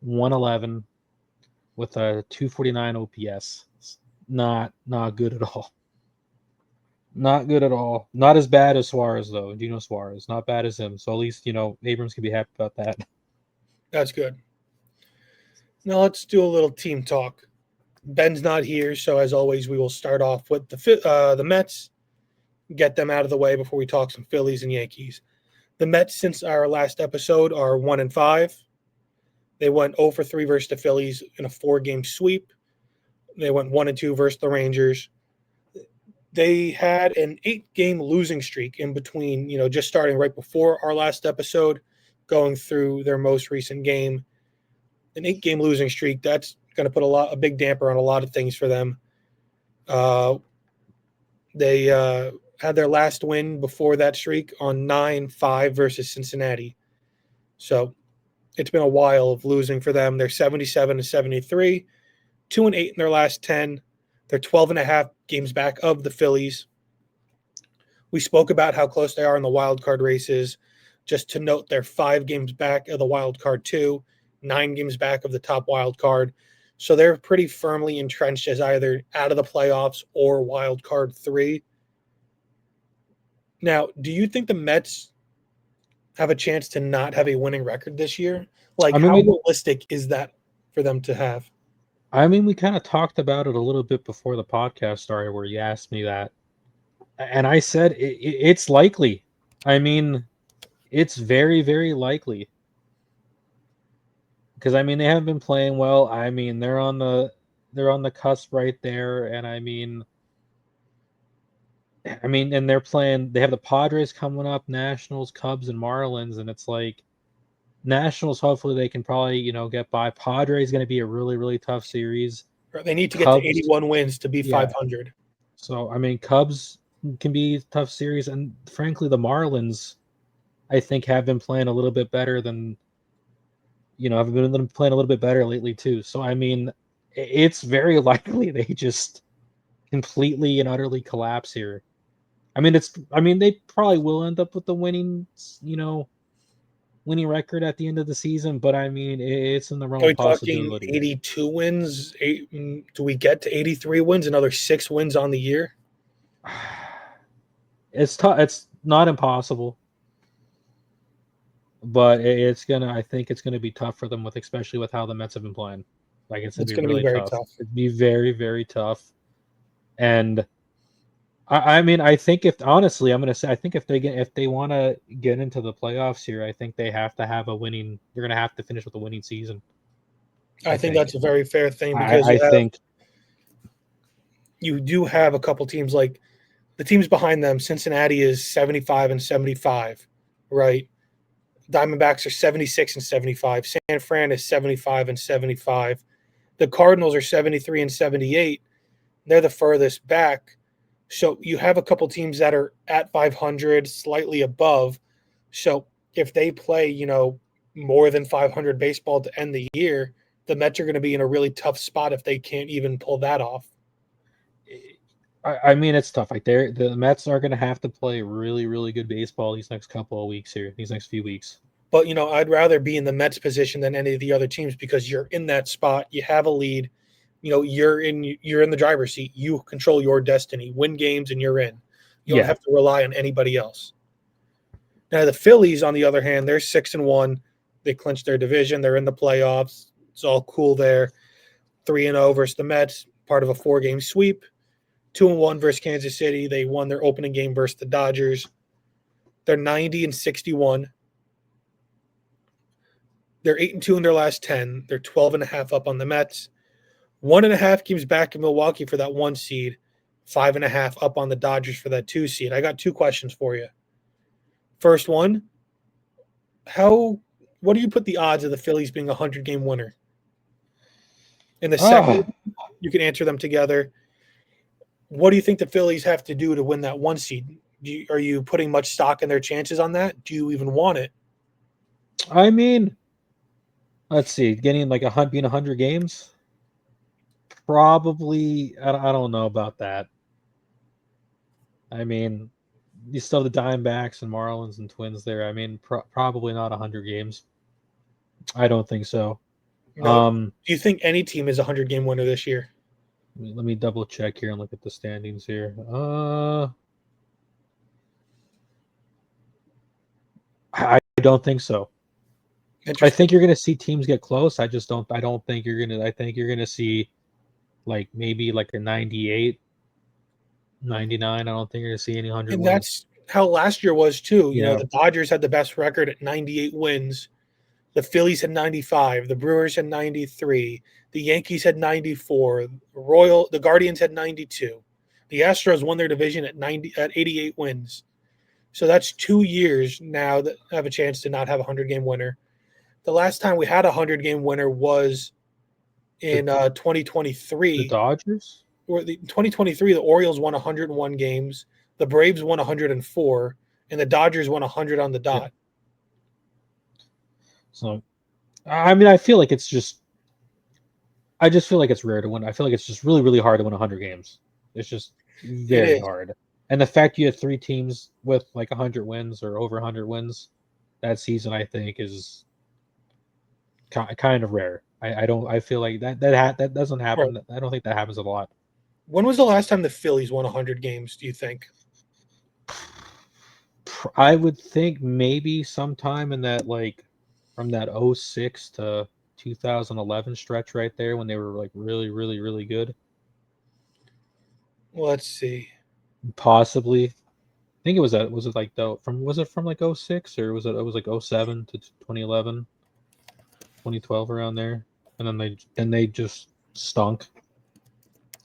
111 with a 249 OPS. Not good at all. Not good at all. Not as bad as Suarez though. Dino Suarez, not bad as him. So at least Abrams can be happy about that. That's good. Now let's do a little team talk. Ben's not here, so as always, we will start off with the Mets. Get them out of the way before we talk some Phillies and Yankees. The Mets, since our last episode, are 1-5. They went 0 for 3 versus the Phillies in a 4-game sweep. They went 1-2 versus the Rangers. They had an 8-game losing streak in between, just starting right before our last episode, going through their most recent game. An 8-game losing streak, that's going to put a big damper on a lot of things for them. They had their last win before that streak on 9-5 versus Cincinnati. So it's been a while of losing for them. They're 77-73, 2-8 in their last 10. They're 12.5 games back of the Phillies. We spoke about how close they are in the wild card races. Just to note, they're 5 games back of the wild card 2, 9 games back of the top wild card. So they're pretty firmly entrenched as either out of the playoffs or wild card 3. Now, do you think the Mets have a chance to not have a winning record this year? Like, how realistic is that for them to have? I mean, we kind of talked about it a little bit before the podcast started, where you asked me that, and I said it's likely. I mean, it's very, very likely. Because I mean, they haven't been playing well. I mean, they're on the cusp right there, and I mean, and they're playing. They have the Padres coming up, Nationals, Cubs, and Marlins, and it's like Nationals. Hopefully, they can probably get by. Padres going to be a really, really tough series. They need to get to 81 wins to be 500. So I mean, Cubs can be a tough series, and frankly, the Marlins, I think, have been playing a little bit better than. I've been playing a little bit better lately too. So I mean, it's very likely they just completely and utterly collapse here. I mean, they probably will end up with the winning record at the end of the season. But I mean, it's in the realm of possibility. Talking 82 wins? Do we get to 83 wins? Another 6 wins on the year? It's tough. It's not impossible. But I think it's gonna be tough for them especially with how the Mets have been playing. Like it's gonna be really very tough. It'd be very, very tough. And I mean, I think honestly, I'm gonna say I think if they want to get into the playoffs here, I think they have to have a winning. They're gonna have to finish with a winning season. I think that's a very fair thing because I think you do have a couple teams like the teams behind them. Cincinnati is 75-75, right? Diamondbacks are 76-75. San Fran is 75-75. The Cardinals are 73-78. They're the furthest back. So you have a couple teams that are at 500, slightly above. So if they play, more than 500 baseball to end the year, the Mets are going to be in a really tough spot if they can't even pull that off. I mean, it's tough. Like the Mets are going to have to play really, really good baseball these next couple of weeks here, these next few weeks. But, I'd rather be in the Mets position than any of the other teams because you're in that spot. You have a lead. You're in the driver's seat. You control your destiny. Win games and you're in. You don't have to rely on anybody else. Now, the Phillies, on the other hand, they're 6-1. They clinched their division. They're in the playoffs. It's all cool there. 3-0 versus the Mets, part of a 4-game sweep. 2-1 versus Kansas City. They won their opening game versus the Dodgers. They're 90-61. They're 8-2 in their last 10. They're 12.5 up on the Mets. 1.5 games back in Milwaukee for that 1 seed. 5.5 up on the Dodgers for that 2 seed. I got 2 questions for you. First one, what do you put the odds of the Phillies being a 100-game winner? And the second, you can answer them together. What do you think the Phillies have to do to win that 1 seed? Are you putting much stock in their chances on that? Do you even want it? I mean, let's see, getting like being 100 games? Probably, I don't know about that. I mean, you still have the Diamondbacks and Marlins and Twins there. I mean, probably not 100 games. I don't think so. No. Do you think any team is a 100-game winner this year? Let me double check here and look at the standings here. I don't think so. I think you're going to see teams get close. I don't think you're going to. I think you're going to see like maybe like a 98, 99. I don't think you're going to see any 100 And wins. that's how last year was too. Yeah. The Dodgers had the best record at 98 wins. The Phillies had 95. The Brewers had 93. The Yankees had 94. The Guardians had 92. The Astros won their division at 88 wins. So that's 2 years now that have a chance to not have a 100-game winner. The last time we had a 100-game winner was in 2023. The Dodgers? Or 2023, the Orioles won 101 games. The Braves won 104. And the Dodgers won 100 on the dot. Yeah. So, I mean, I just feel like it's rare to win. I feel like it's just really, really hard to win 100 games. It's just very hard. And the fact you have 3 teams with like 100 wins or over 100 wins that season, I think, is kind of rare. I feel like that doesn't happen. Right. I don't think that happens a lot. When was the last time the Phillies won 100 games, do you think? I would think maybe sometime in that, like, from that 06 to 2011 stretch right there when they were like really, really, really good. Let's see. Possibly. I think it was from like 06 or was like 07 to 2011, 2012 around there. And then they just stunk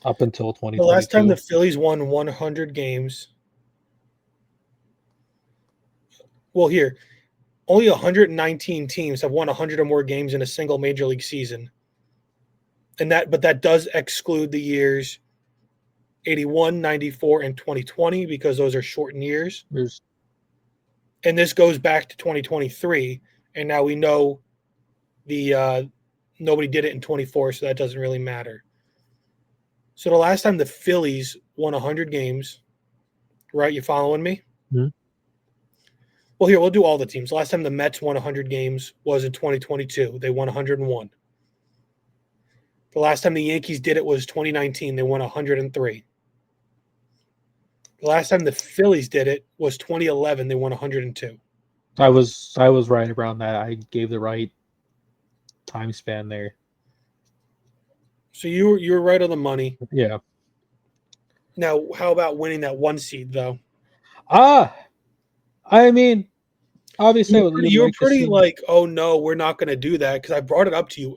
up until 2022. The last time the Phillies won 100 games. Well, here, only 119 teams have won 100 or more games in a single major league season. But that does exclude the years 81, 94, and 2020 because those are shortened years. And this goes back to 2023, and now we know nobody did it in 24, so that doesn't really matter. So the last time the Phillies won 100 games, right? You following me? Mm-hmm. Well, here, we'll do all the teams. The last time the Mets won 100 games was in 2022. They won 101. The last time the Yankees did it was 2019. They won 103. The last time the Phillies did it was 2011. They won 102. I was right around that. I gave the right time span there. So you were right on the money. Yeah. Now, how about winning that 1 seed, though? I mean, obviously, you're pretty like, oh no, we're not going to do that because I brought it up to you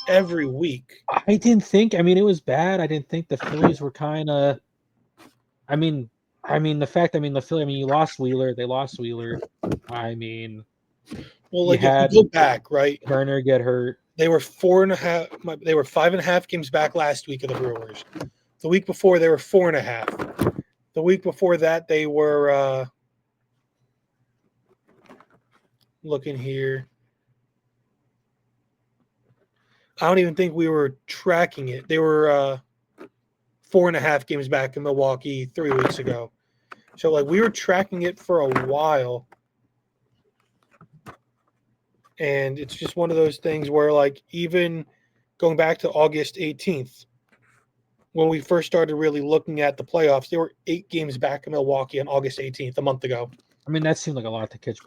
every week. I didn't think. I mean, it was bad. I didn't think the Phillies were kind of. I mean, the fact. I mean, the Phillies. I mean, you lost Wheeler. They lost Wheeler. I mean, well, like if you go back, right? Turner get hurt. They were 4.5. They were 5.5 games back last week of the Brewers. The week before, they were 4.5. The week before that, they were. Looking here. I don't even think we were tracking it. They were 4.5 games back in Milwaukee 3 weeks ago. So, like, we were tracking it for a while. And it's just one of those things where, like, even going back to August 18th, when we first started really looking at the playoffs, they were 8 games back in Milwaukee on August 18th, a month ago. I mean, that seemed like a lot to catch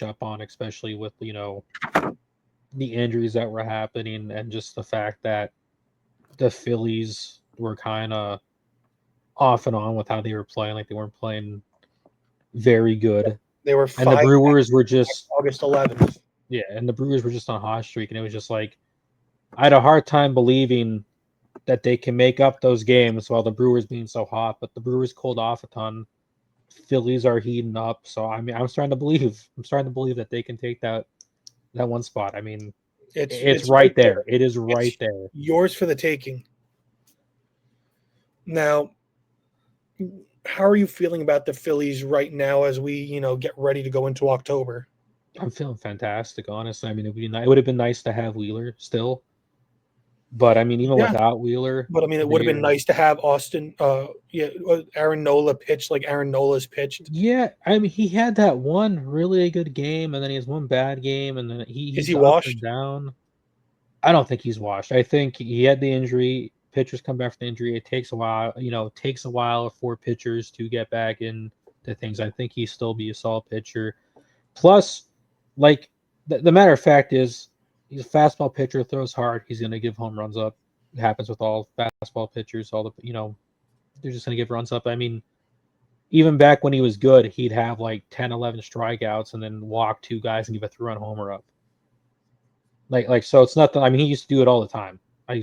up on, especially with, the injuries that were happening and just the fact that the Phillies were kind of off and on with how they were playing. Like, they weren't playing very good. They were and the Brewers were just August 11th. Yeah, and the Brewers were just on a hot streak, and it was just like I had a hard time believing that they can make up those games while the Brewers being so hot. But the Brewers cooled off a ton. Phillies are heating up, so I mean, I'm starting to believe that they can take that one spot. I mean, it's right there. It is right there. Yours for the taking. Now, how are you feeling about the Phillies right now as we, get ready to go into October? I'm feeling fantastic, honestly. I mean, it would have been nice to have Wheeler still. But I mean, even without Wheeler. But I mean, it would have been nice to have Aaron Nola pitch like Aaron Nola's pitched. Yeah, I mean, he had that one really good game, and then he has one bad game, and then he's up and down. I don't think he's washed. I think he had the injury. Pitchers come back from the injury. It takes a while. It takes a while for pitchers to get back into things. I think he'll still be a solid pitcher. Plus, like the matter of fact is, he's a fastball pitcher, throws hard. He's going to give home runs up. It happens with all fastball pitchers. They're just going to give runs up. I mean, even back when he was good, he'd have like 10, 11 strikeouts and then walk two guys and give a 3-run homer up. So it's nothing. I mean, he used to do it all the time. I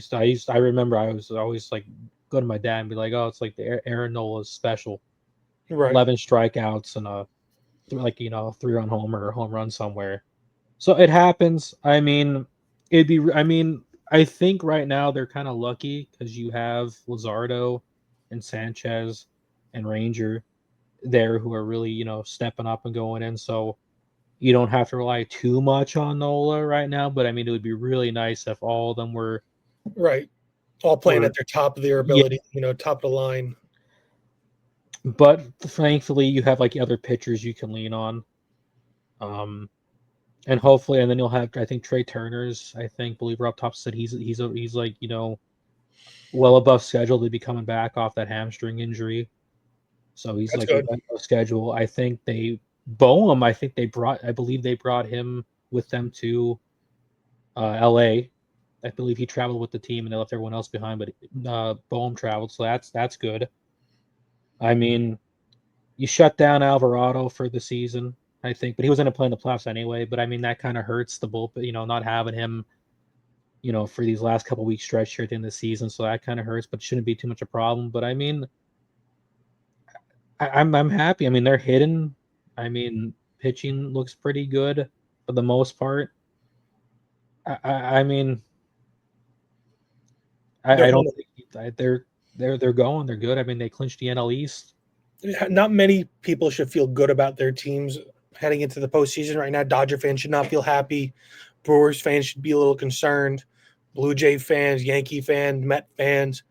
remember I was always like go to my dad and be like, oh, it's like the Aaron Nola's special. Right. 11 strikeouts and a 3-run homer or home run somewhere. So it happens. I mean, I think right now they're kind of lucky because you have Luzardo and Sanchez and Ranger there who are really, stepping up and going in. So you don't have to rely too much on Nola right now. But I mean, it would be really nice if all of them were right, all playing at their top of their ability, top of the line. But thankfully, you have like other pitchers you can lean on. And hopefully, and then you'll have, I think, Trey Turner's, believer up top said he's like, well above schedule to be coming back off that hamstring injury. So he's That's like good. above schedule. I think Boehm, I believe they brought him with them to LA. I believe he traveled with the team and they left everyone else behind, but Boehm traveled, so that's good. I mean, you shut down Alvarado for the season, I think, but he was going to play in the playoffs anyway. But I mean, that kind of hurts the bullpen, not having him, for these last couple weeks stretch here at the end of the season. So that kind of hurts, but shouldn't be too much a problem. But I mean, I'm happy. I mean, they're hitting. I mean, pitching looks pretty good for the most part. I mean, I don't think they're going. They're good. I mean, they clinched the NL East. Not many people should feel good about their teams heading into the postseason right now. Dodger fans should not feel happy. Brewers fans should be a little concerned. Blue Jay fans, Yankee fans, Met fans.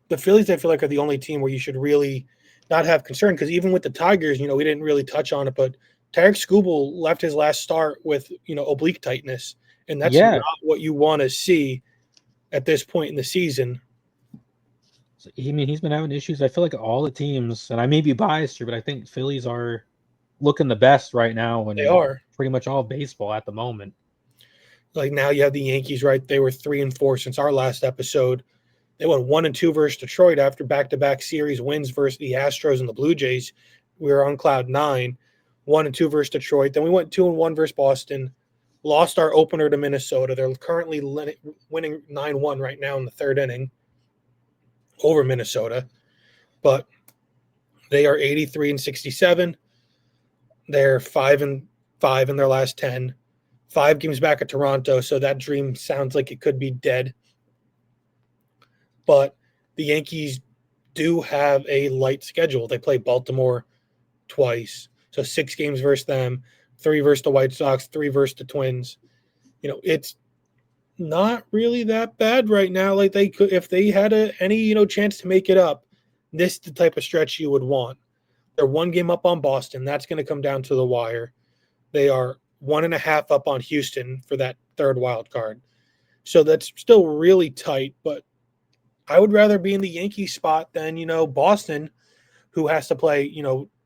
The Phillies, I feel like, are the only team where you should really not have concern because even with the Tigers, we didn't really touch on it, but Tarek Skubal left his last start with, oblique tightness, and that's not what you want to see at this point in the season. I mean, he's been having issues. I feel like all the teams, and I may be biased here, but I think Phillies are looking the best right now, and They are pretty much all baseball at the moment. Like now you have the Yankees, right? They were 3-4 since our last episode. They went 1-2 versus Detroit after back-to-back series wins versus the Astros and the Blue Jays. We were on cloud 9, 1-2 versus Detroit. Then we went 2-1 versus Boston. Lost our opener to Minnesota. They're currently winning 9-1 right now in the third inning over Minnesota. But they are 83-67. They're 5-5 in their last 10. 5 games back at Toronto, so that dream sounds like it could be dead. But the Yankees do have a light schedule. They play Baltimore twice. So 6 games versus them, 3 versus the White Sox, 3 versus the Twins. It's not really that bad right now. Like they could, if they had any chance to make it up, this is the type of stretch you would want. They're 1 game up on Boston. That's going to come down to the wire. They are 1.5 up on Houston for that third wild card. So that's still really tight, but I would rather be in the Yankee spot than, Boston, who has to play,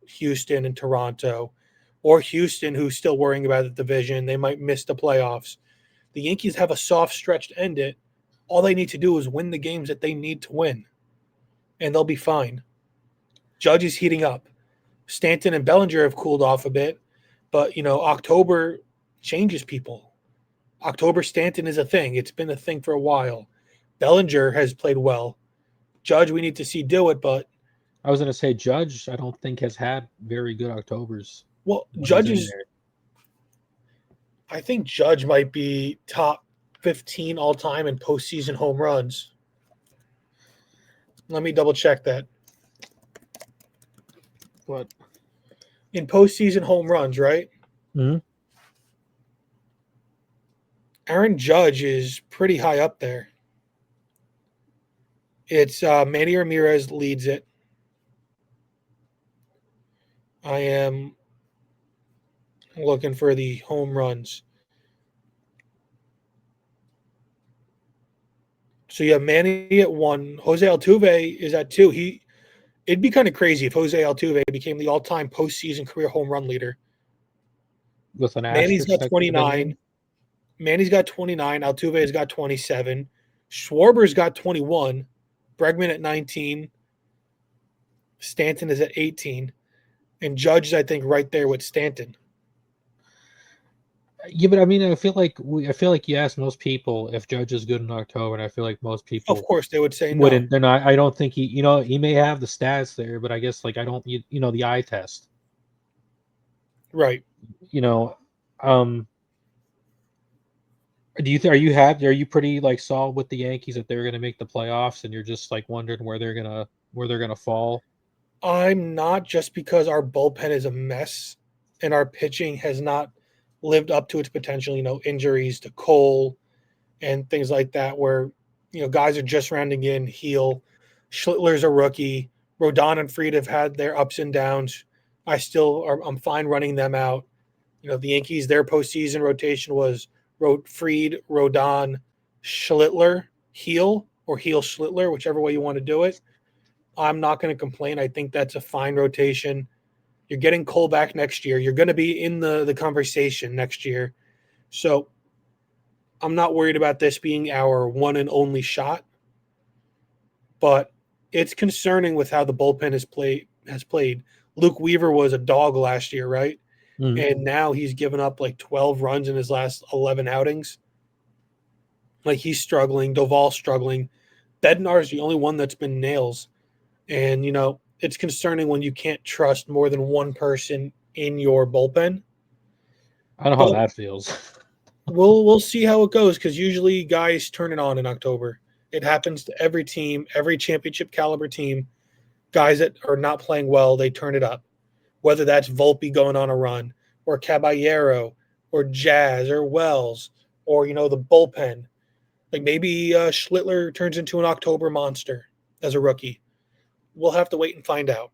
Houston and Toronto, or Houston, who's still worrying about the division. They might miss the playoffs. The Yankees have a soft stretch to end it. All they need to do is win the games that they need to win, and they'll be fine. Judge is heating up. Stanton and Bellinger have cooled off a bit, but, October changes people. October Stanton is a thing. It's been a thing for a while. Bellinger has played well. Judge, we need to see do it, but I was going to say Judge, I don't think has had very good Octobers. Well, Judge is I think Judge might be top 15 all time in postseason home runs. Let me double check that. What? In postseason home runs, right? Mm-hmm. Aaron Judge is pretty high up there. It's Manny Ramirez leads it. I am looking for the home runs. So you have Manny at 1. Jose Altuve is at 2. It'd be kind of crazy if Jose Altuve became the all-time postseason career home run leader. with an Manny's asterisk got next to his 29. name. Manny's got 29. Altuve's got 27. Schwarber's got 21. Bregman at 19. Stanton is at 18. And Judge is, I think, right there with Stanton. Yeah, but I mean, I feel like you ask most people if Judge is good in October, and I feel like most people Of course, they would say no. wouldn't. They're not. I don't think he may have the stats there, but I guess like I don't. The eye test. Right. You know, um, are you pretty like solid with the Yankees that they're going to make the playoffs, and you're just like wondering where they're gonna fall? I'm not, just because our bullpen is a mess and our pitching has not lived up to its potential. Injuries to Cole and things like that, where guys are just rounding in. Heel, Schlittler's a rookie. Rodon and Fried have had their ups and downs. I'm fine running them out. The Yankees, their postseason rotation was Fried, Rodon, Schlittler, Heel, or Heel Schlittler, whichever way you want to do it. I'm not going to complain. I think that's a fine rotation. You're getting Cole back next year. You're going to be in the conversation next year. So I'm not worried about this being our one and only shot. But it's concerning with how the bullpen has played. Luke Weaver was a dog last year, right? Mm. And now he's given up like 12 runs in his last 11 outings. Like, he's struggling. Doval's struggling. Bednar is the only one that's been nails. And, it's concerning when you can't trust more than one person in your bullpen. I don't know how that feels. We'll see how it goes, because usually guys turn it on in October. It happens to every team, every championship caliber team. Guys that are not playing well, they turn it up. Whether that's Volpe going on a run, or Caballero, or Jazz, or Wells, or the bullpen. Like, maybe Schlittler turns into an October monster as a rookie. We'll have to wait and find out.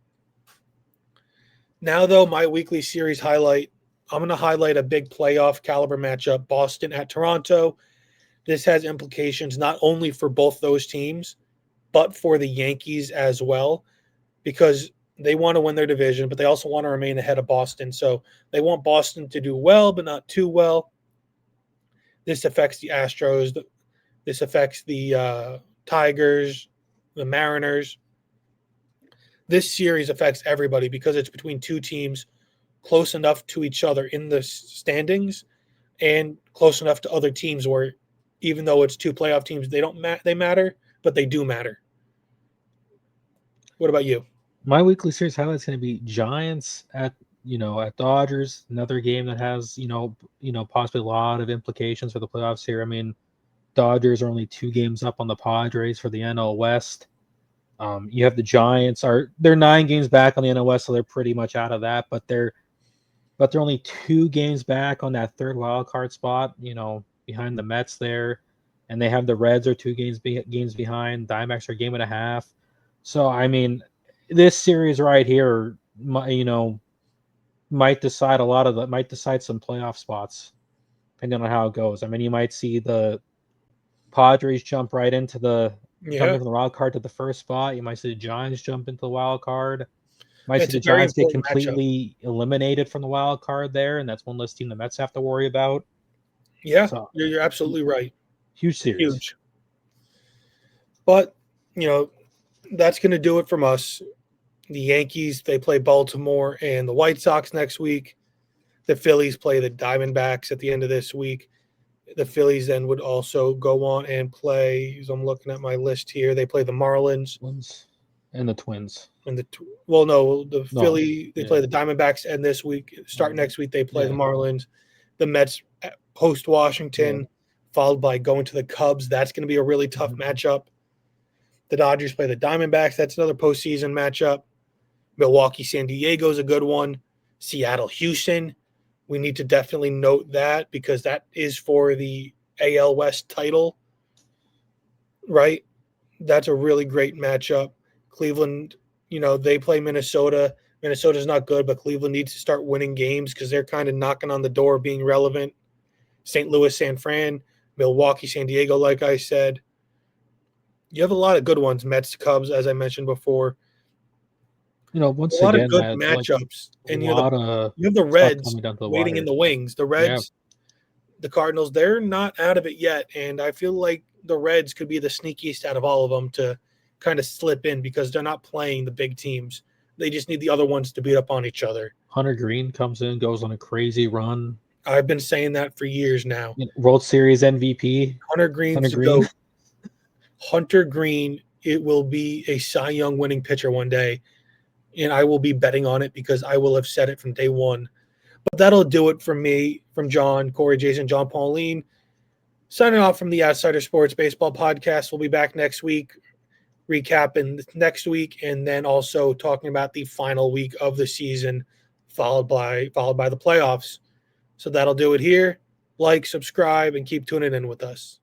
Now, though, my weekly series highlight, I'm going to highlight a big playoff caliber matchup, Boston at Toronto. This has implications not only for both those teams, but for the Yankees as well, because they want to win their division, but they also want to remain ahead of Boston. So they want Boston to do well, but not too well. This affects the Astros. This affects the Tigers, the Mariners. This series affects everybody because it's between two teams close enough to each other in the standings and close enough to other teams where, even though it's two playoff teams, they matter, but they do matter. What about you? My weekly series highlight's going to be Giants at Dodgers. Another game that has possibly a lot of implications for the playoffs here. I mean, Dodgers are only 2 games up on the Padres for the NL West. You have the Giants they're 9 games back on the NL West, so they're pretty much out of that. But they're only 2 games back on that third wild card spot. Behind the Mets there, and they have the Reds are 2 games behind. Diamondbacks are a game and a half. So I mean, this series right here, might decide some playoff spots, depending on how it goes. I mean, you might see the Padres jump from the wild card to the first spot. You might see the Giants jump into the wild card. Might see the Giants get completely eliminated from the wild card there, and that's one less team the Mets have to worry about. Yeah, so, you're absolutely right. Huge series. Huge. But, that's going to do it from us. The Yankees, they play Baltimore and the White Sox next week. The Phillies play the Diamondbacks at the end of this week. The Phillies then would also go on and play, as I'm looking at my list here, they play the Marlins. And the Twins. And Philly, they play the Diamondbacks, and this week, next week, they play the Marlins. The Mets host Washington, followed by going to the Cubs. That's going to be a really tough matchup. The Dodgers play the Diamondbacks. That's another postseason matchup. Milwaukee, San Diego is a good one. Seattle, Houston. We need to definitely note that, because that is for the AL West title, right? That's a really great matchup. Cleveland, they play Minnesota. Minnesota's not good, but Cleveland needs to start winning games because they're kind of knocking on the door of being relevant. St. Louis, San Fran, Milwaukee, San Diego, like I said. You have a lot of good ones, Mets, Cubs, as I mentioned before. Once A lot of again, good man, like matchups, a and lot of you have the stuff Reds coming down to the waiting in wire. the wings. The Yeah, Reds, the Cardinals, they're not out of it yet, and I feel like the Reds could be the sneakiest out of all of them to kind of slip in because they're not playing the big teams. They just need the other ones to beat up on each other. Hunter Green comes in, goes on a crazy run. I've been saying that for years now. World Series MVP. Hunter Green's Hunter the Green. GOAT. Hunter Green, it will be a Cy Young winning pitcher one day, and I will be betting on it because I will have said it from day one. But that'll do it from me, from John, Corey, Jason, John, Pauline. Signing off from the Outsider Sports Baseball Podcast. We'll be back next week, recapping next week, and then also talking about the final week of the season, followed by the playoffs. So that'll do it here. Like, subscribe, and keep tuning in with us.